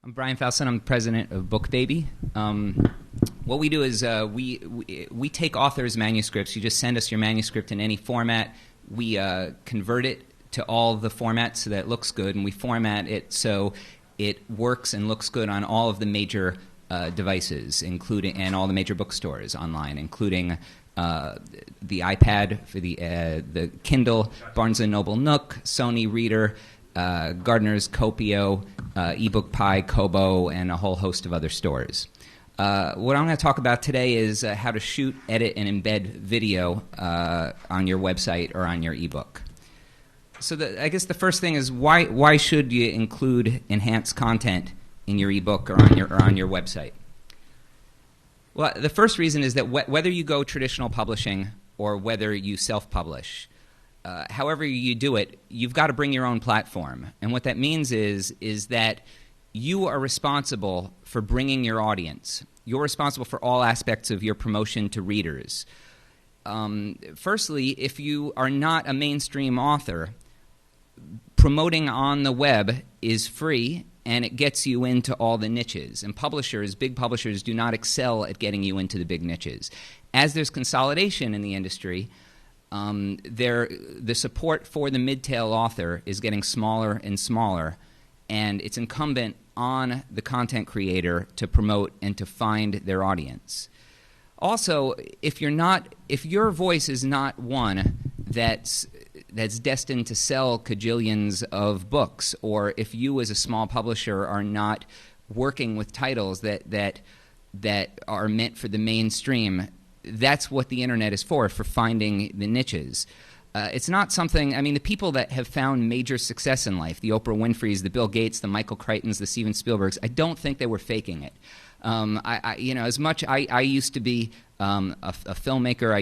I'm Brian Faustin. I'm the president of BookBaby. What we do is we take authors' manuscripts. You just send us your manuscript in any format. We convert it to all the formats so that it looks good, and we format it so it works and looks good on all of the major devices, including and all the major bookstores online, including the iPad for the Kindle, Barnes & Noble Nook, Sony Reader, Gardner's Copio, eBook Pie, Kobo, and a whole host of other stores. What I'm going to talk about today is how to shoot, edit, and embed video on your website or on your ebook. So I guess the first thing is why should you include enhanced content in your ebook or on your website? Well, the first reason is that whether you go traditional publishing or whether you self-publish, however you do it, you've got to bring your own platform. And what that means is that you are responsible for bringing your audience. You're responsible for all aspects of your promotion to readers. Firstly, if you are not a mainstream author, promoting on the web is free, and it gets you into all the niches. And big publishers, do not excel at getting you into the big niches. As there's consolidation in the industry, the support for the mid-tail author is getting smaller and smaller, and it's incumbent on the content creator to promote and to find their audience. Also, if your voice is not one that's destined to sell cajillions of books, or if you as a small publisher are not working with titles that are meant for the mainstream, that's what the internet is for finding the niches. It's not something, I mean, the people that have found major success in life, the Oprah Winfreys, the Bill Gates, the Michael Crichtons, the Steven Spielbergs, I don't think they were faking it. I used to be a filmmaker.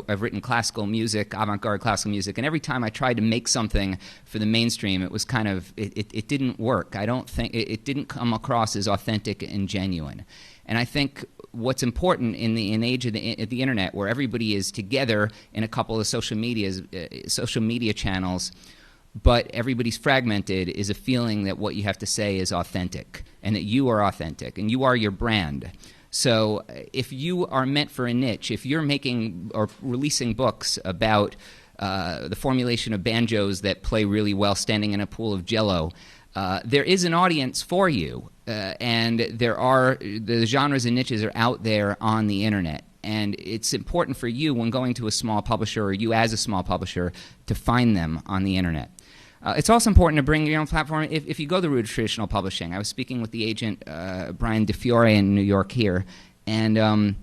I've written classical music, avant-garde classical music, and every time I tried to make something for the mainstream, it was kind of, it didn't work. I don't think, it didn't come across as authentic and genuine. And I think what's important in the age of the internet, where everybody is together in a couple of social media channels, but everybody's fragmented, is a feeling that what you have to say is authentic, and that you are authentic, and you are your brand. So if you are meant for a niche, if you're making or releasing books about the formulation of banjos that play really well standing in a pool of Jell-O, there is an audience for you, and the genres and niches are out there on the internet. And it's important for you, when going to a small publisher, or you as a small publisher, to find them on the internet. It's also important to bring your own platform if you go the route of traditional publishing. I was speaking with the agent, Brian DeFiore, in New York here, and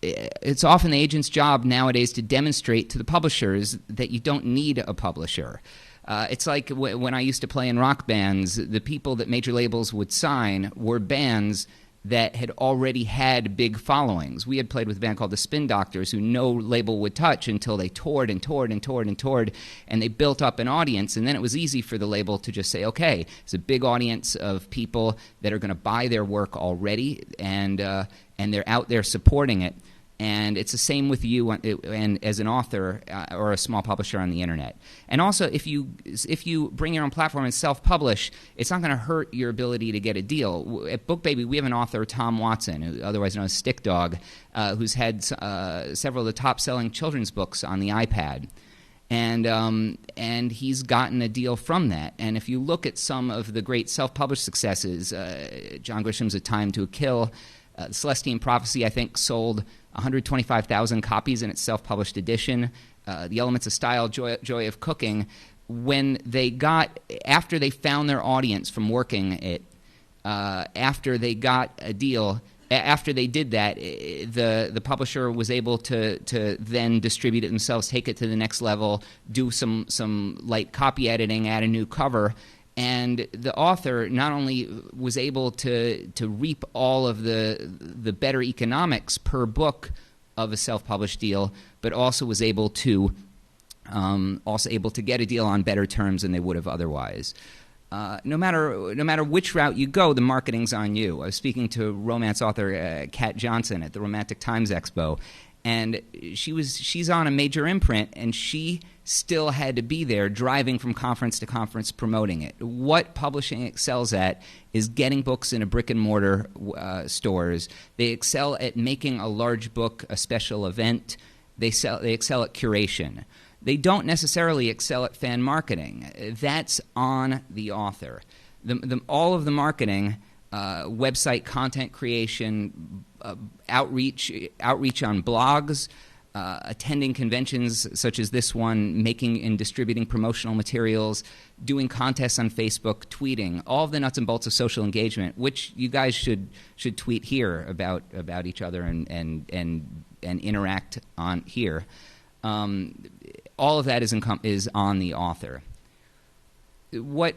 it's often the agent's job nowadays to demonstrate to the publishers that you don't need a publisher. It's like when I used to play in rock bands, the people that major labels would sign were bands that had already had big followings. We had played with a band called the Spin Doctors, who no label would touch until they toured and toured and toured and toured, and they built up an audience, and then it was easy for the label to just say, okay, it's a big audience of people that are going to buy their work already, and they're out there supporting it. And it's the same with you and as an author or a small publisher on the internet. And also, if you bring your own platform and self-publish, it's not going to hurt your ability to get a deal. At BookBaby, we have an author, Tom Watson, otherwise known as Stick Dog, who's had several of the top-selling children's books on the iPad. And he's gotten a deal from that. And if you look at some of the great self-published successes, John Grisham's A Time to Kill, The Celestine Prophecy, I think, sold 125,000 copies in its self-published edition. The Elements of Style, Joy of Cooking, after they found their audience from working it, after they got a deal, after they did that, the publisher was able to then distribute it themselves, take it to the next level, do some light copy editing, add a new cover. And the author not only was able to reap all of the better economics per book of a self-published deal, but also was able to get a deal on better terms than they would have otherwise. No matter which route you go, the marketing's on you. I was speaking to romance author Kat Johnson at the Romantic Times Expo, And she's on a major imprint, and she still had to be there driving from conference to conference promoting it. What publishing excels at is getting books into brick-and-mortar stores. They excel at making a large book a special event. They excel at curation. They don't necessarily excel at fan marketing. That's on the author. All of the marketing, website content creation, outreach on blogs, attending conventions such as this one, making and distributing promotional materials, doing contests on Facebook, tweeting, all of the nuts and bolts of social engagement, which you guys should tweet here about each other and interact on here. All of that is on the author. What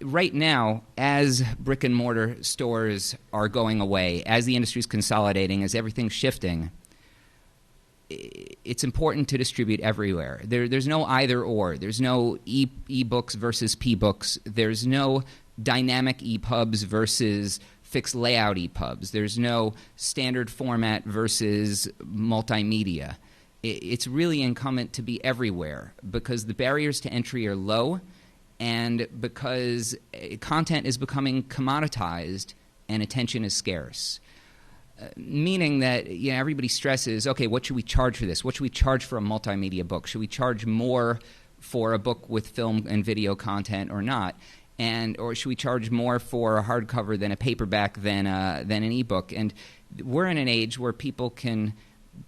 right now, as brick and mortar stores are going away, as the industry is consolidating, as everything's shifting, it's important to distribute everywhere. There's no either or. There's no e-books versus p-books. There's no dynamic EPUBs versus fixed layout EPUBs. There's no standard format versus multimedia. It's really incumbent to be everywhere because the barriers to entry are low and because content is becoming commoditized and attention is scarce. Meaning that everybody stresses, okay, what should we charge for this? What should we charge for a multimedia book? Should we charge more for a book with film and video content or not? Or should we charge more for a hardcover than a paperback than an ebook? And we're in an age where people can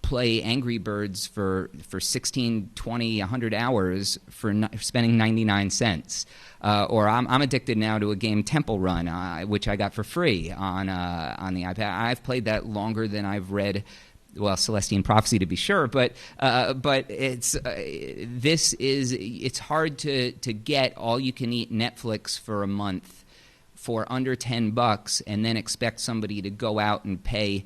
play Angry Birds for 16, 20, 100 hours for spending 99 cents. Or I'm addicted now to a game, Temple Run, which I got for free on the iPad. I've played that longer than I've read, well, Celestine Prophecy to be sure, but it's hard to get all-you-can-eat Netflix for a month for under $10 and then expect somebody to go out and pay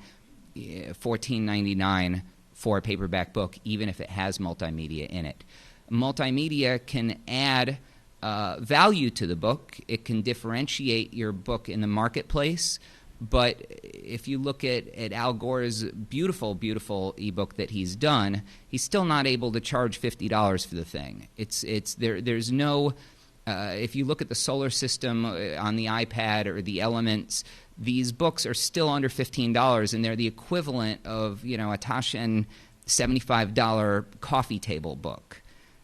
$14.99 for a paperback book, even if it has multimedia in it. Multimedia can add value to the book. It can differentiate your book in the marketplace. But if you look at Al Gore's beautiful, beautiful ebook that he's done, he's still not able to charge $50 for the thing. There's no if you look at the solar system on the iPad or the Elements, these books are still under $15, and they're the equivalent of a Taschen $75 coffee table book.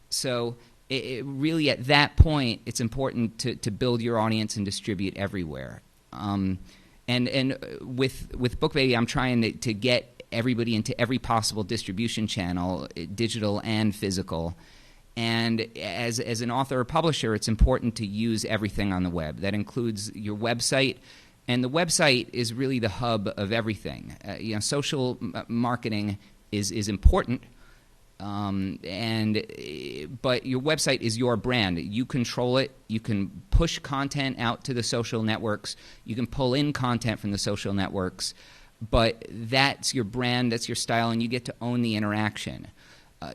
So really, at that point, it's important to build your audience and distribute everywhere. And with BookBaby, I'm trying to get everybody into every possible distribution channel, digital and physical. And as an author or publisher, it's important to use everything on the web. That includes your website. And the website is really the hub of everything. Social marketing is important, but your website is your brand. You control it. You can push content out to the social networks. You can pull in content from the social networks. But that's your brand. That's your style, and you get to own the interaction.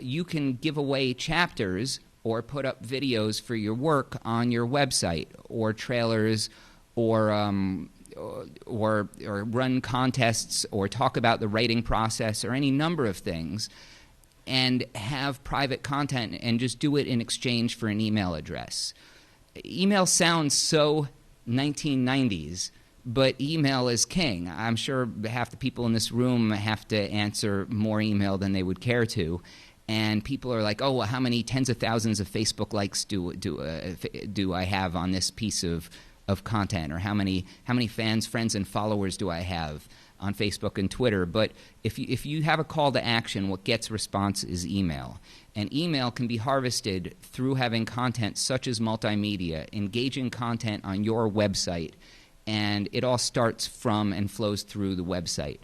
You can give away chapters or put up videos for your work on your website, or trailers, or run contests, or talk about the writing process, or any number of things, and have private content and just do it in exchange for an email address. Email sounds so 1990s, but email is king. I'm sure half the people in this room have to answer more email than they would care to. And people are like, oh, well, how many tens of thousands of Facebook likes do I have on this piece of content, or how many fans, friends, and followers do I have on Facebook and Twitter? But if you have a call to action, what gets response is email. And email can be harvested through having content such as multimedia, engaging content on your website, and it all starts from and flows through the website.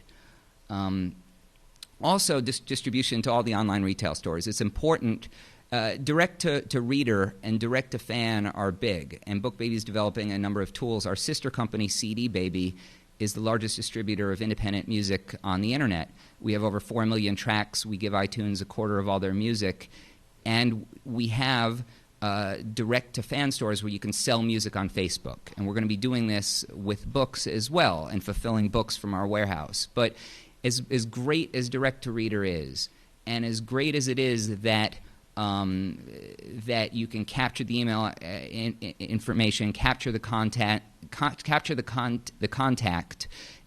Also, distribution to all the online retail stores. It's important. Direct to reader and direct to fan are big, and BookBaby is developing a number of tools. Our sister company, CD Baby, is the largest distributor of independent music on the internet. We have over 4 million tracks. We give iTunes a quarter of all their music, and we have direct to fan stores where you can sell music on Facebook. And we're going to be doing this with books as well, and fulfilling books from our warehouse. But as great as direct-to-reader is, and as great as it is that that you can capture the email information, capture the contact,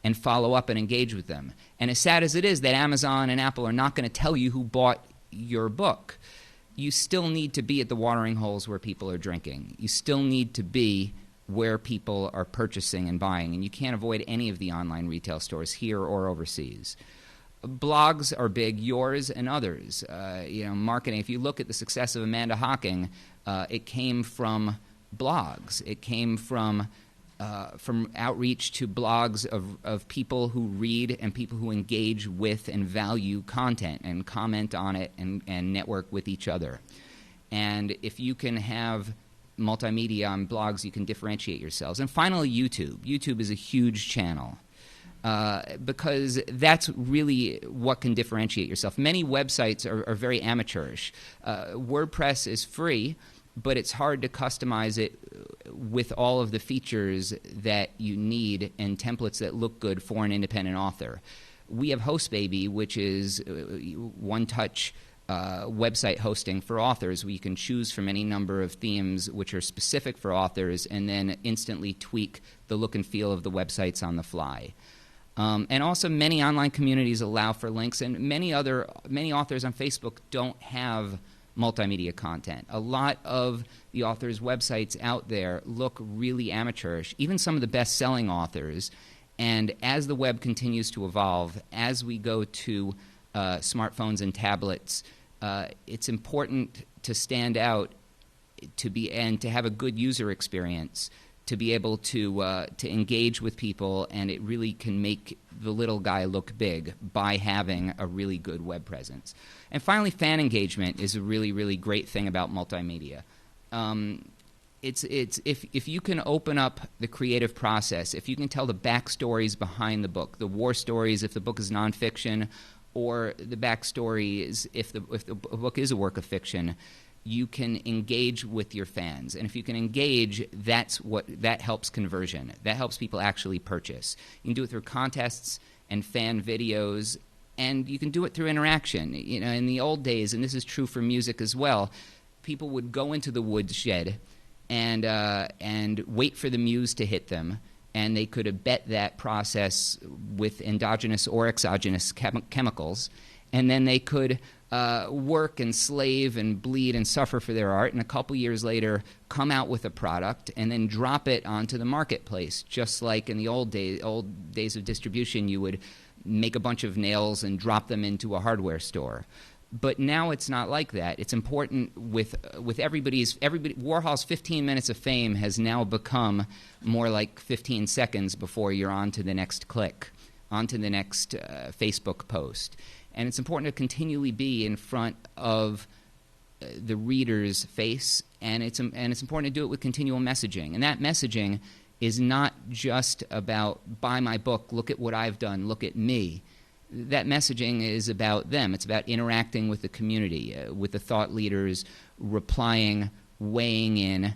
and follow up and engage with them. And as sad as it is that Amazon and Apple are not going to tell you who bought your book, you still need to be at the watering holes where people are drinking. You still need to be where people are purchasing and buying, and you can't avoid any of the online retail stores here or overseas. Blogs are big, yours and others. Marketing. If you look at the success of Amanda Hocking, it came from blogs. It came from outreach to blogs of people who read and people who engage with and value content and comment on it and network with each other. And if you can have multimedia on blogs, you can differentiate yourselves. And finally, YouTube. YouTube is a huge channel. Because that's really what can differentiate yourself. Many websites are very amateurish. WordPress is free, but it's hard to customize it with all of the features that you need and templates that look good for an independent author. We have HostBaby, which is one-touch website hosting for authors, where you can choose from any number of themes which are specific for authors and then instantly tweak the look and feel of the websites on the fly. And also many online communities allow for links, and many authors on Facebook don't have multimedia content. A lot of the authors' websites out there look really amateurish, even some of the best-selling authors. And as the web continues to evolve, as we go to smartphones and tablets, it's important to stand out and to have a good user experience, to be able to engage with people, and it really can make the little guy look big by having a really good web presence. And finally, fan engagement is a really, really great thing about multimedia. If you can open up the creative process, if you can tell the backstories behind the book, the war stories if the book is nonfiction, or the backstories if the book is a work of fiction, you can engage with your fans. And if you can engage, that helps conversion. That helps people actually purchase. You can do it through contests and fan videos, and you can do it through interaction. In the old days, and this is true for music as well, people would go into the woodshed and wait for the muse to hit them, and they could abet that process with endogenous or exogenous chemicals, and then they could work and slave and bleed and suffer for their art, and a couple years later come out with a product and then drop it onto the marketplace. Just like in the old days of distribution, you would make a bunch of nails and drop them into a hardware store. But now it's not like that. It's important with everybody. Warhol's 15 minutes of fame has now become more like 15 seconds before you're on to the next click, on to the next Facebook post. And it's important to continually be in front of the reader's face, and it's important to do it with continual messaging. And that messaging is not just about, buy my book, look at what I've done, look at me. That messaging is about them. It's about interacting with the community, with the thought leaders, replying, weighing in,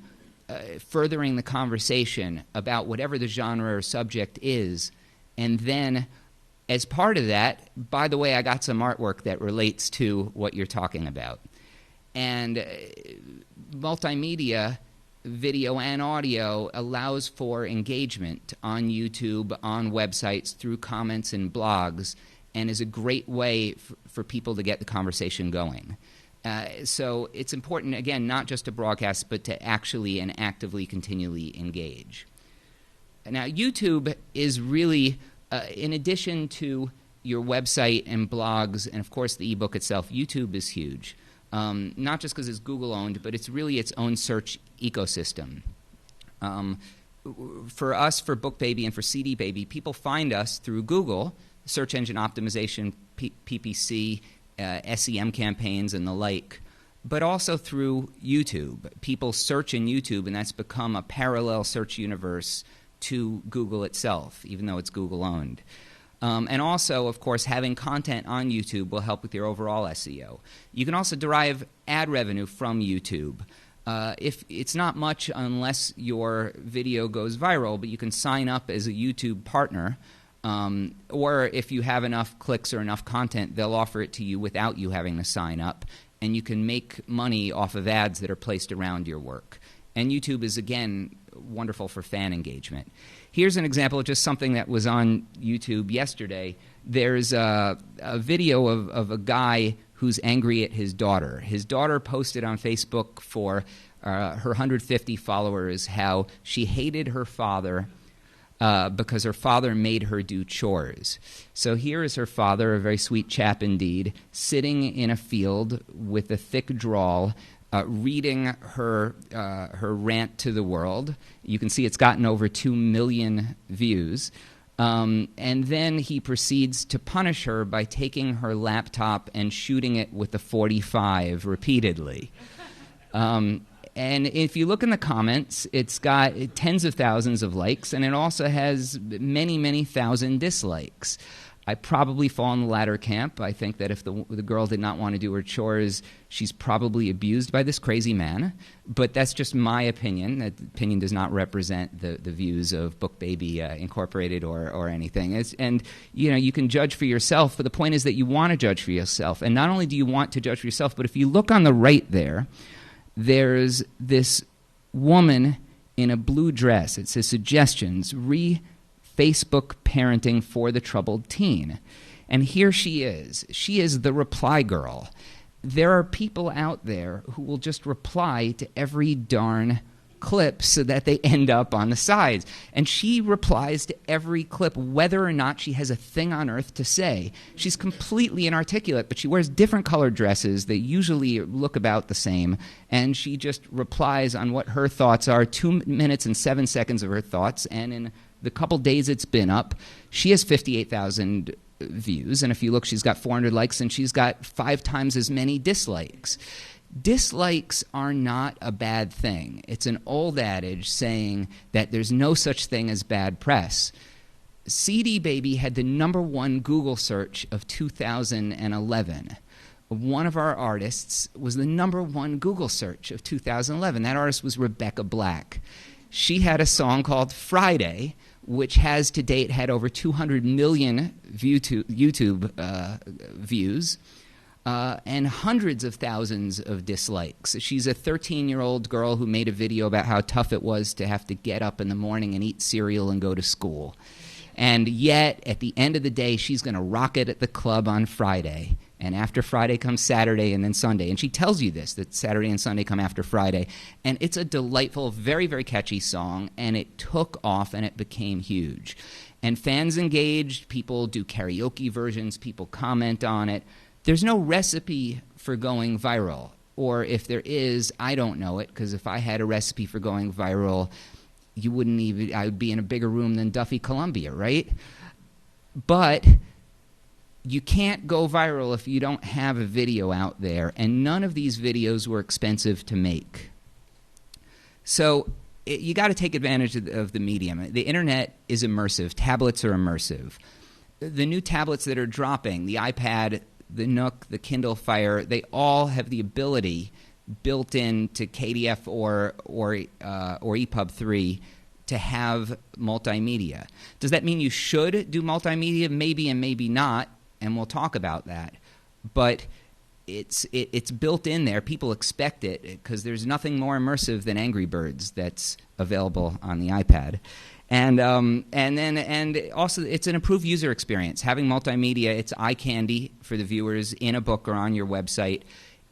furthering the conversation about whatever the genre or subject is, and then as part of that, by the way, I got some artwork that relates to what you're talking about. And multimedia, video and audio, allows for engagement on YouTube, on websites, through comments and blogs, and is a great way for people to get the conversation going. So it's important, again, not just to broadcast, but to actually and actively continually engage. Now, YouTube is really... in addition to your website and blogs and, of course, the ebook itself, YouTube is huge. Not just because it's Google-owned, but it's really its own search ecosystem. For us, for BookBaby and for CD Baby, people find us through Google, search engine optimization, PPC, SEM campaigns, and the like, but also through YouTube. People search in YouTube, and that's become a parallel search universe to Google itself, even though it's Google-owned. And also, of course, having content on YouTube will help with your overall SEO. You can also derive ad revenue from YouTube. If it's not much unless your video goes viral, but you can sign up as a YouTube partner Or if you have enough clicks or enough content, they'll offer it to you without you having to sign up. And you can make money off of ads that are placed around your work. And YouTube is, again, wonderful for fan engagement. Here's an example of just something that was on YouTube yesterday. There's a video of a guy who's angry at his daughter. His daughter posted on Facebook for her 150 followers how she hated her father because her father made her do chores. So here is her father, a very sweet chap indeed, sitting in a field with a thick drawl, reading her rant to the world. You can see it's gotten over 2 million views. And then he proceeds to punish her by taking her laptop and shooting it with a .45 repeatedly. And if you look in the comments, it's got tens of thousands of likes, and it also has many, many thousand dislikes. I probably fall in the latter camp. I think that if the girl did not want to do her chores, she's probably abused by this crazy man. But that's just my opinion. That opinion does not represent the views of BookBaby Incorporated or anything. And you can judge for yourself, but the point is that you want to judge for yourself. And not only do you want to judge for yourself, but if you look on the right there, there's this woman in a blue dress. It says suggestions, Facebook parenting for the troubled teen. And here she is. She is the reply girl. There are people out there who will just reply to every darn clip so that they end up on the sides. And she replies to every clip whether or not she has a thing on earth to say. She's completely inarticulate, but she wears different colored dresses. They usually look about the same. And she just replies on what her thoughts are, 2 minutes and 7 seconds of her thoughts. And in the couple days it's been up, she has 58,000 views. And if you look, she's got 400 likes and she's got 5 times as many dislikes. Dislikes are not a bad thing. It's an old adage saying that there's no such thing as bad press. CD Baby had the #1 Google search of 2011. One of our artists was the #1 Google search of 2011. That artist was Rebecca Black. She had a song called Friday, which has to date had over 200 million YouTube views. And hundreds of thousands of dislikes. She's a 13-year-old girl who made a video about how tough it was to have to get up in the morning and eat cereal and go to school. And yet, at the end of the day, she's going to rock it at the club on Friday. And after Friday comes Saturday and then Sunday. And she tells you this, that Saturday and Sunday come after Friday. And it's a delightful, very, very catchy song. And it took off and it became huge. And fans engaged. People do karaoke versions. People comment on it. There's no recipe for going viral, or if there is, I don't know it, because if I had a recipe for going viral, I would be in a bigger room than Duffy Columbia, right? But you can't go viral if you don't have a video out there, and none of these videos were expensive to make. So you got to take advantage of the medium. The internet is immersive. Tablets are immersive. The new tablets that are dropping, the iPad, the Nook, the Kindle Fire, they all have the ability built into KDF or EPUB 3 to have multimedia. Does that mean you should do multimedia? Maybe and maybe not, and we'll talk about that. But it's built in there. People expect it because there's nothing more immersive than Angry Birds that's available on the iPad. And also it's an improved user experience. Having multimedia, it's eye candy for the viewers in a book or on your website.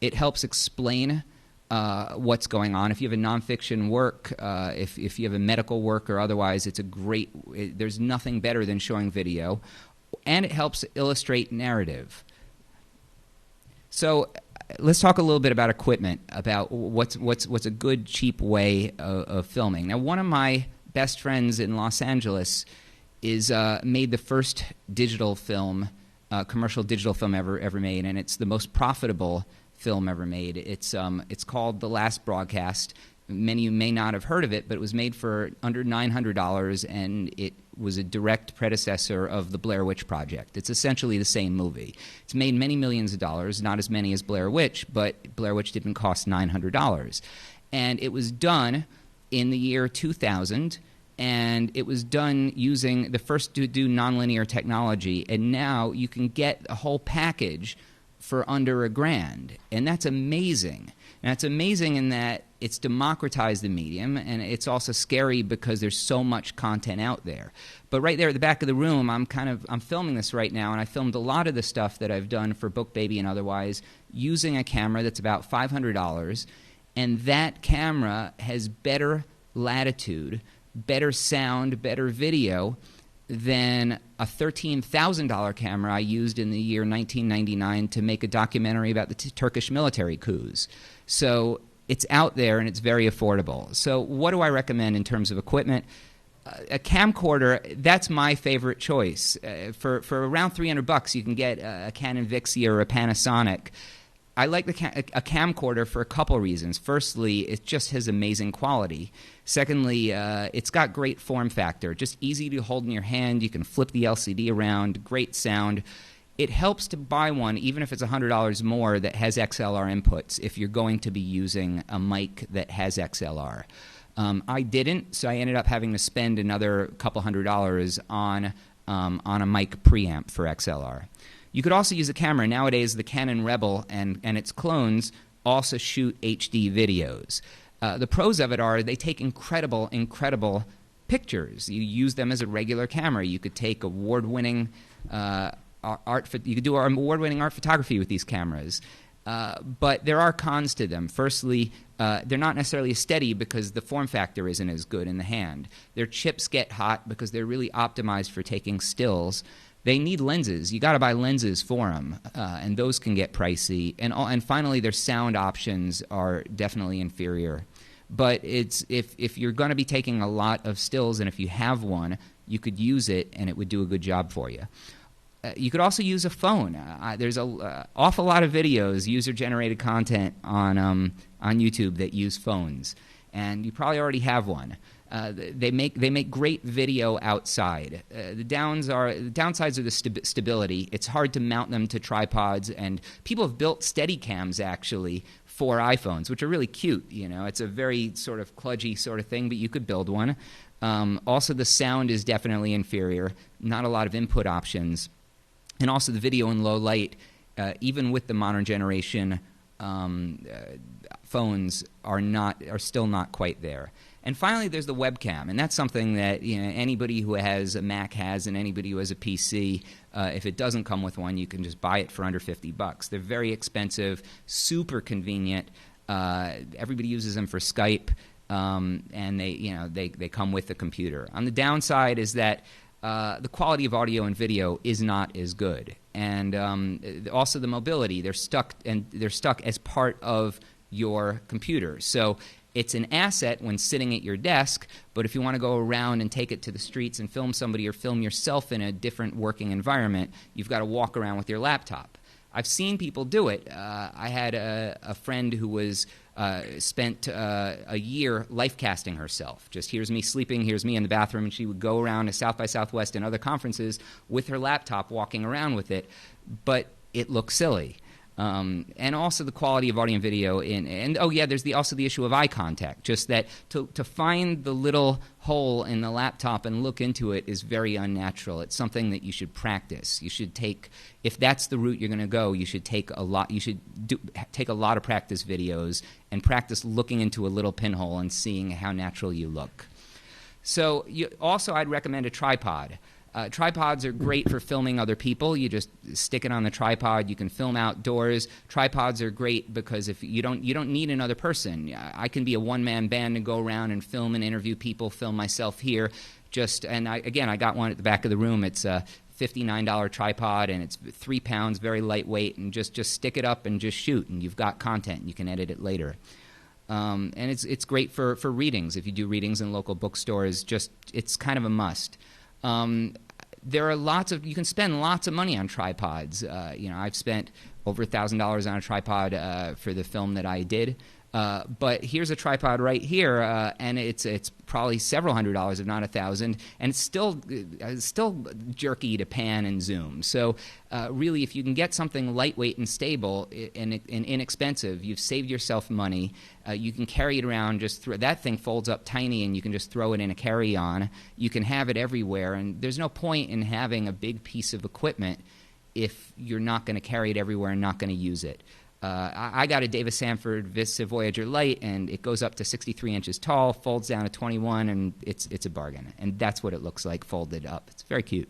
It helps explain what's going on. If you have a nonfiction work, if you have a medical work or otherwise, there's nothing better than showing video. And it helps illustrate narrative. So let's talk a little bit about equipment, about what's a good, cheap way of filming. Now, one of my best friends in Los Angeles made the first digital film, commercial digital film ever made, and it's the most profitable film ever made. It's called The Last Broadcast. Many of you may not have heard of it, but it was made for under $900, and it was a direct predecessor of the Blair Witch Project. It's essentially the same movie. It's made many millions of dollars, not as many as Blair Witch, but Blair Witch didn't cost $900. And it was done in the year 2000, and it was done using the first to do nonlinear technology, and now you can get a whole package for under $1,000, and that's amazing. And it's amazing in that it's democratized the medium, and it's also scary because there's so much content out there. But right there at the back of the room, I'm filming this right now, and I filmed a lot of the stuff that I've done for BookBaby and otherwise using a camera that's about $500, and that camera has better latitude, better sound, better video than a $13,000 camera I used in the year 1999 to make a documentary about the Turkish military coups. So it's out there and it's very affordable. So what do I recommend in terms of equipment? A camcorder, that's my favorite choice. For around $300, you can get a Canon Vixia or a Panasonic. I like a camcorder for a couple reasons. Firstly, it just has amazing quality. Secondly, it's got great form factor, just easy to hold in your hand. You can flip the LCD around, great sound. It helps to buy one, even if it's $100 more, that has XLR inputs if you're going to be using a mic that has XLR. I didn't, so I ended up having to spend another couple $100 on a mic preamp for XLR. You could also use a camera. Nowadays, the Canon Rebel and its clones also shoot HD videos. The pros of it are they take incredible pictures. You use them as a regular camera. You could take award-winning you could do award-winning art photography with these cameras. But there are cons to them. Firstly, they're not necessarily as steady because the form factor isn't as good in the hand. Their chips get hot because they're really optimized for taking stills. They need lenses. You got to buy lenses for them, and those can get pricey. And finally, their sound options are definitely inferior. But if you're going to be taking a lot of stills, and if you have one, you could use it, and it would do a good job for you. You could also use a phone. There's an awful lot of videos, user-generated content on YouTube that use phones, and you probably already have one. They make great video outside. The downsides are the stability. It's hard to mount them to tripods, and people have built Steadicams actually for iPhones, which are really cute. You know, it's a very sort of kludgy sort of thing, but you could build one. Also, the sound is definitely inferior. Not a lot of input options. And also the video in low light, even with the modern generation phones, are still not quite there. And finally, there's the webcam, and that's something that anybody who has a Mac has, and anybody who has a PC. If it doesn't come with one, you can just buy it for under $50. They're very expensive, super convenient. Everybody uses them for Skype, and they come with the computer. On the downside is that the quality of audio and video is not as good, and also the mobility. They're stuck as part of your computer. So it's an asset when sitting at your desk, but if you want to go around and take it to the streets and film somebody or film yourself in a different working environment, you've got to walk around with your laptop. I've seen people do it. I had a friend who was spent a year life casting herself. Just here's me sleeping, here's me in the bathroom, and she would go around to South by Southwest and other conferences with her laptop walking around with it, but it looks silly. And also the quality of audio and video. There's also the issue of eye contact. Just that to find the little hole in the laptop and look into it is very unnatural. It's something that you should practice. You should take, if that's the route you're going to go, you should take a lot. You should take a lot of practice videos and practice looking into a little pinhole and seeing how natural you look. So I'd recommend a tripod. Tripods are great for filming other people. You just stick it on the tripod. You can film outdoors. Tripods are great because if you don't need another person. I can be a one-man band and go around and film and interview people, film myself here. I got one at the back of the room. It's a $59 tripod, and it's 3 pounds, very lightweight, and just stick it up and just shoot, and you've got content. You can edit it later. And it's great for readings. If you do readings in local bookstores, it's kind of a must. There are you can spend lots of money on tripods. I've spent over $1,000 on a tripod for the film that I did. But here's a tripod right here, and it's probably several $100s, if not $1,000, and it's still jerky to pan and zoom. So really, if you can get something lightweight and stable and inexpensive, you've saved yourself money. You can carry it around. That thing folds up tiny, and you can just throw it in a carry-on. You can have it everywhere, and there's no point in having a big piece of equipment if you're not going to carry it everywhere and not going to use it. I got a Davis Sanford Vista Voyager Lite, and it goes up to 63 inches tall, folds down to 21, and it's a bargain. And that's what it looks like folded up. It's very cute.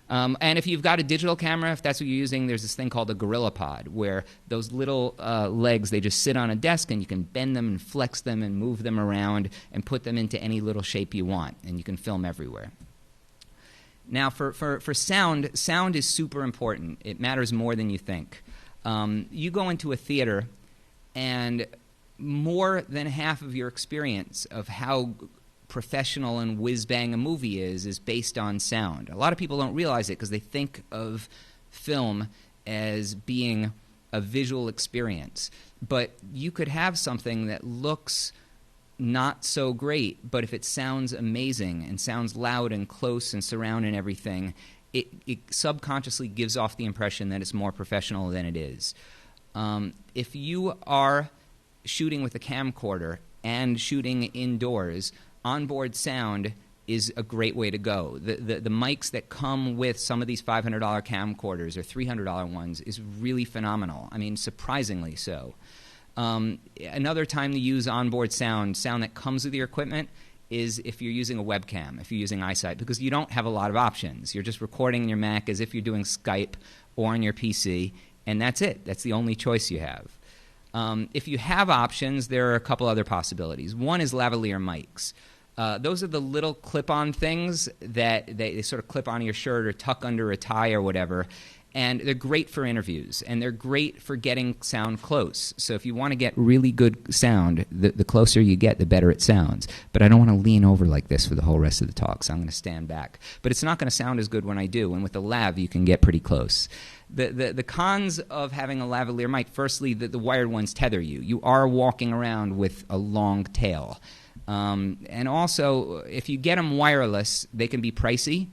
And if you've got a digital camera, if that's what you're using, there's this thing called a GorillaPod, where those little legs, they just sit on a desk, and you can bend them and flex them and move them around and put them into any little shape you want, and you can film everywhere. Now, for sound is super important. It matters more than you think. You go into a theater, and more than half of your experience of how professional and whiz-bang a movie is based on sound. A lot of people don't realize it because they think of film as being a visual experience. But you could have something that looks not so great, but if it sounds amazing and sounds loud and close and surround and everything, it subconsciously gives off the impression that it's more professional than it is. If you are shooting with a camcorder and shooting indoors, onboard sound is a great way to go. The mics that come with some of these $500 camcorders or $300 ones is really phenomenal. I mean, surprisingly so. Another time to use onboard sound that comes with your equipment, is if you're using a webcam, if you're using iSight, because you don't have a lot of options. You're just recording in your Mac as if you're doing Skype or on your PC, and that's it. That's the only choice you have. If you have options, there are a couple other possibilities. One is lavalier mics. Those are the little clip-on things that they sort of clip on your shirt or tuck under a tie or whatever. And they're great for interviews, and they're great for getting sound close. So if you want to get really good sound, the closer you get, the better it sounds. But I don't want to lean over like this for the whole rest of the talk, so I'm going to stand back. But it's not going to sound as good when I do, and with the lav, you can get pretty close. The cons of having a lavalier mic, firstly, the wired ones tether you. You are walking around with a long tail. And also, if you get them wireless, they can be pricey.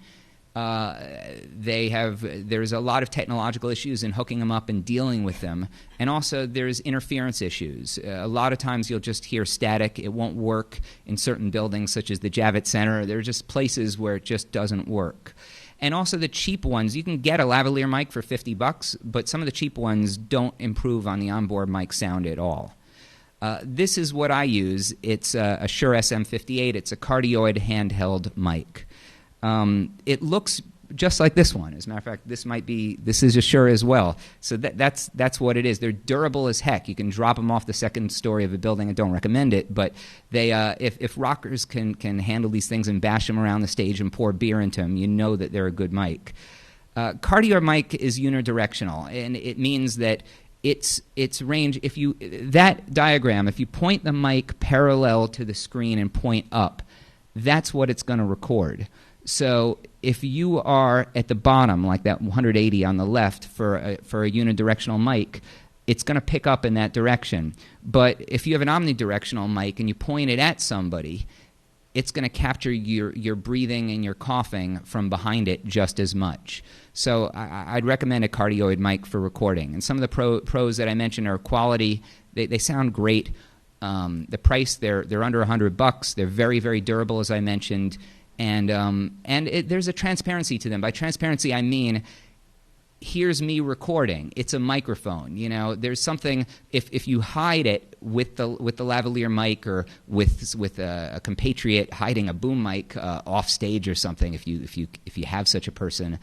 There's a lot of technological issues in hooking them up and dealing with them, and also there's interference issues. A lot of times you'll just hear static. It won't work in certain buildings such as the Javits Center. There are just places where it just doesn't work. And also the cheap ones, you can get a lavalier mic for $50, but some of the cheap ones don't improve on the onboard mic sound at all. This is what I use. It's a Shure SM58. It's a cardioid handheld mic. It looks just like this one. As a matter of fact, this is a Shure as well. So that's what it is. They're durable as heck. You can drop them off the second story of a building. I don't recommend it, but they if rockers can handle these things and bash them around the stage and pour beer into them, you know that they're a good mic. Cardioid mic is unidirectional, and it means that its range, that diagram, if you point the mic parallel to the screen and point up, that's what it's going to record. So if you are at the bottom, like that 180 on the left for a unidirectional mic, it's going to pick up in that direction. But if you have an omnidirectional mic and you point it at somebody, it's going to capture your breathing and your coughing from behind it just as much. So I'd recommend a cardioid mic for recording. And some of the pros that I mentioned are quality. They sound great. The price, they're under $100. They're very, very durable, as I mentioned. And there's a transparency to them. By transparency, I mean, here's me recording. It's a microphone. You know, there's something. If you hide it with the lavalier mic or with a compatriot hiding a boom mic off stage or something, if you have such a person,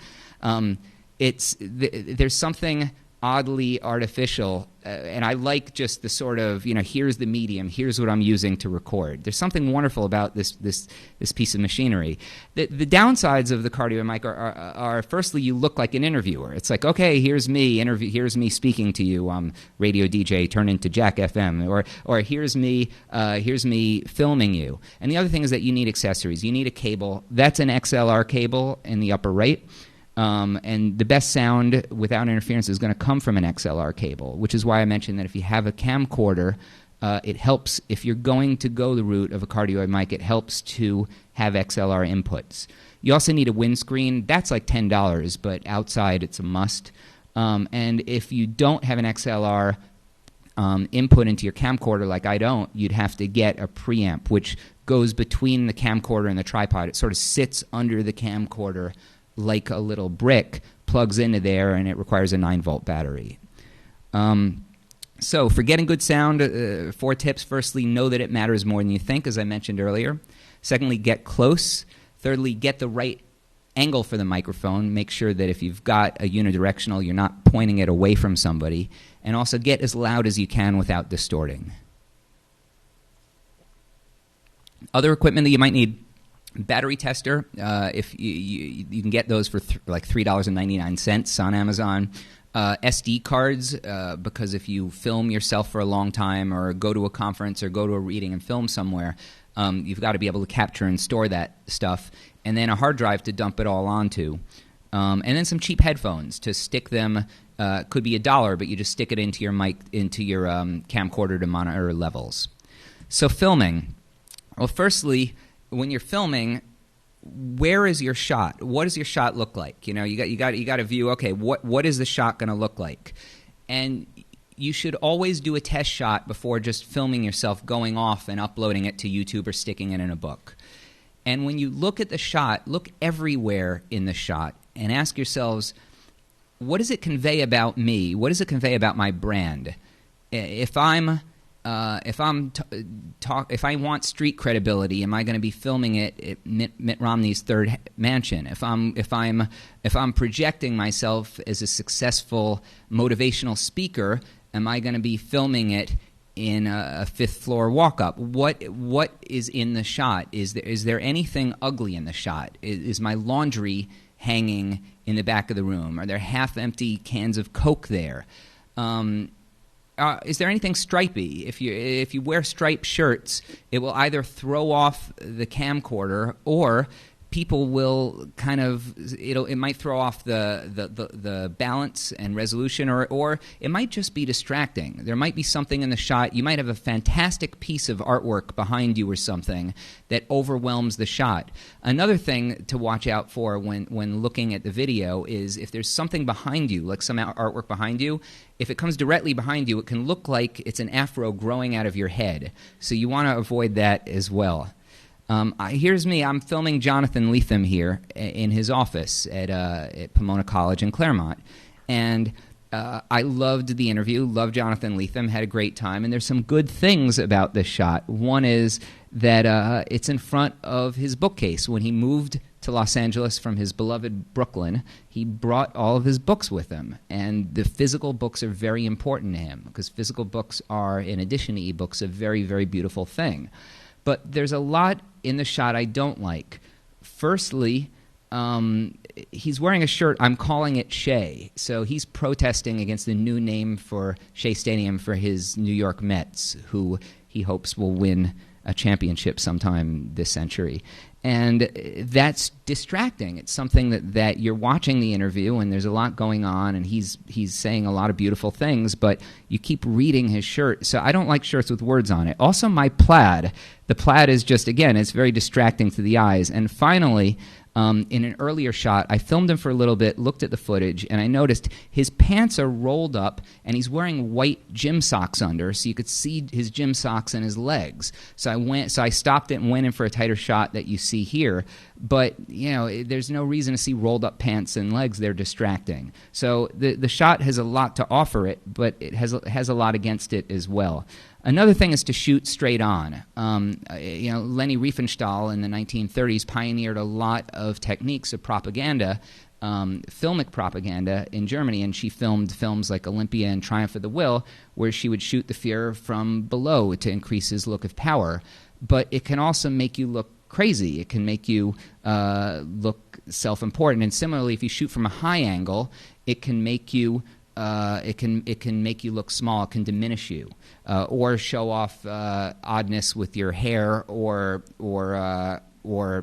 there's something oddly artificial, and I like just the sort of, here's the medium, here's what I'm using to record. There's something wonderful about this piece of machinery. The downsides of the cardioid mic are firstly, you look like an interviewer. It's like, okay, here's me speaking to you, radio DJ turned into Jack FM, or here's me filming you. And the other thing is that you need accessories. You need a cable. That's an XLR cable in the upper right. And the best sound without interference is going to come from an XLR cable, which is why I mentioned that if you have a camcorder, it helps, if you're going to go the route of a cardioid mic, it helps to have XLR inputs. You also need a windscreen. That's like $10, but outside it's a must. And if you don't have an XLR input into your camcorder like I don't, you'd have to get a preamp, which goes between the camcorder and the tripod. It sort of sits under the camcorder like a little brick, plugs into there, and it requires a 9-volt battery. So for getting good sound, 4 tips. Firstly, know that it matters more than you think, as I mentioned earlier. Secondly, get close. Thirdly, get the right angle for the microphone. Make sure that if you've got a unidirectional, you're not pointing it away from somebody. And also get as loud as you can without distorting. Other equipment that you might need: battery tester. If you can get those for like $3.99 on Amazon. SD cards, because if you film yourself for a long time or go to a conference or go to a reading and film somewhere, you've got to be able to capture and store that stuff. And then a hard drive to dump it all onto. And then some cheap headphones to stick them. Could be $1, but you just stick it into your mic, into your camcorder to monitor levels. So filming. Well, firstly, when you're filming, where is your shot? What does your shot look like? You know, you got to view. Okay, what is the shot going to look like? And you should always do a test shot before just filming yourself going off and uploading it to YouTube or sticking it in a book. And when you look at the shot, look everywhere in the shot and ask yourselves, what does it convey about me? What does it convey about my brand? If I want street credibility, am I going to be filming it at Mitt Romney's third mansion? If I'm projecting myself as a successful motivational speaker, am I going to be filming it in a fifth floor walk-up? What is in the shot? Is there anything ugly in the shot? Is my laundry hanging in the back of the room? Are there half-empty cans of Coke there? Is there anything stripy? If you wear striped shirts, it will either throw off the camcorder, or people will kind of it might throw off the balance and resolution, or it might just be distracting. There might be something in the shot. You might have a fantastic piece of artwork behind you or something that overwhelms the shot. Another thing to watch out for when looking at the video is if there's something behind you, like some artwork behind you. If it comes directly behind you, it can look like it's an afro growing out of your head. So you want to avoid that as well. Here's me. I'm filming Jonathan Lethem here in his office at Pomona College in Claremont. And I loved the interview, loved Jonathan Lethem, had a great time. And there's some good things about this shot. One is that it's in front of his bookcase. When he moved to Los Angeles from his beloved Brooklyn, he brought all of his books with him. And the physical books are very important to him, because physical books are, in addition to ebooks, a very, very beautiful thing. But there's a lot in the shot I don't like. Firstly, he's wearing a shirt, I'm calling it Shea. So he's protesting against the new name for Shea Stadium for his New York Mets, who he hopes will win a championship sometime this century. And that's distracting. It's something that you're watching the interview, and there's a lot going on, and he's saying a lot of beautiful things, but you keep reading his shirt. So I don't like shirts with words on it. Also, my plaid. The plaid is just, again, it's very distracting to the eyes. And finally, in an earlier shot, I filmed him for a little bit, looked at the footage, and I noticed his pants are rolled up, and he's wearing white gym socks under, so you could see his gym socks and his legs. So I stopped it and went in for a tighter shot that you see here. But there's no reason to see rolled up pants and legs. They're distracting. So the shot has a lot to offer it, but it has a lot against it as well. Another thing is to shoot straight on. Leni Riefenstahl in the 1930s pioneered a lot of techniques of propaganda, filmic propaganda in Germany, and she filmed films like Olympia and Triumph of the Will, where she would shoot the Fuhrer from below to increase his look of power. But it can also make you look crazy. It can make you look self-important. And similarly, if you shoot from a high angle, it can make you it can make you look small. It can diminish you, or show off oddness with your hair, or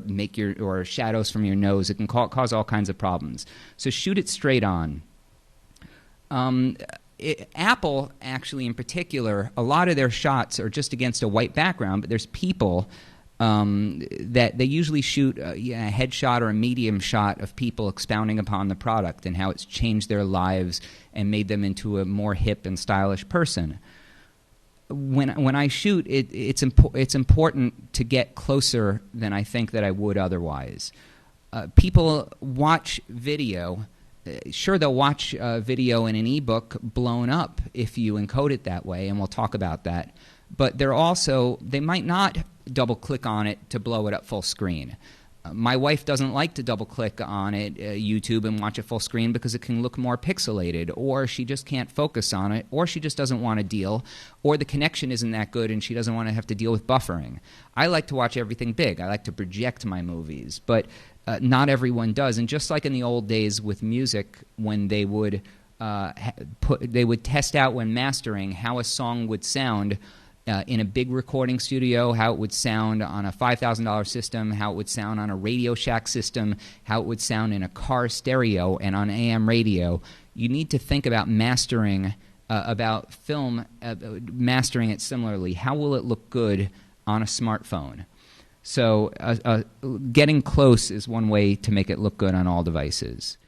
make or shadows from your nose. It can cause all kinds of problems. So shoot it straight on. Apple, actually, in particular, a lot of their shots are just against a white background, but there's people that they usually shoot a headshot or a medium shot of people expounding upon the product and how it's changed their lives and made them into a more hip and stylish person. When I shoot, it's important to get closer than I think that I would otherwise. People watch video. Sure, they'll watch video in an ebook blown up if you encode it that way, and we'll talk about that. But they might not double-click on it to blow it up full screen. My wife doesn't like to double-click on it, YouTube, and watch it full screen because it can look more pixelated, or she just can't focus on it, or she just doesn't want to deal, or the connection isn't that good and she doesn't want to have to deal with buffering. I like to watch everything big. I like to project my movies, but not everyone does. And just like in the old days with music, when they would test out when mastering how a song would sound in a big recording studio, how it would sound on a $5,000 system, how it would sound on a Radio Shack system, how it would sound in a car stereo and on AM radio. You need to think about mastering, about film, mastering it similarly. How will it look good on a smartphone? So getting close is one way to make it look good on all devices.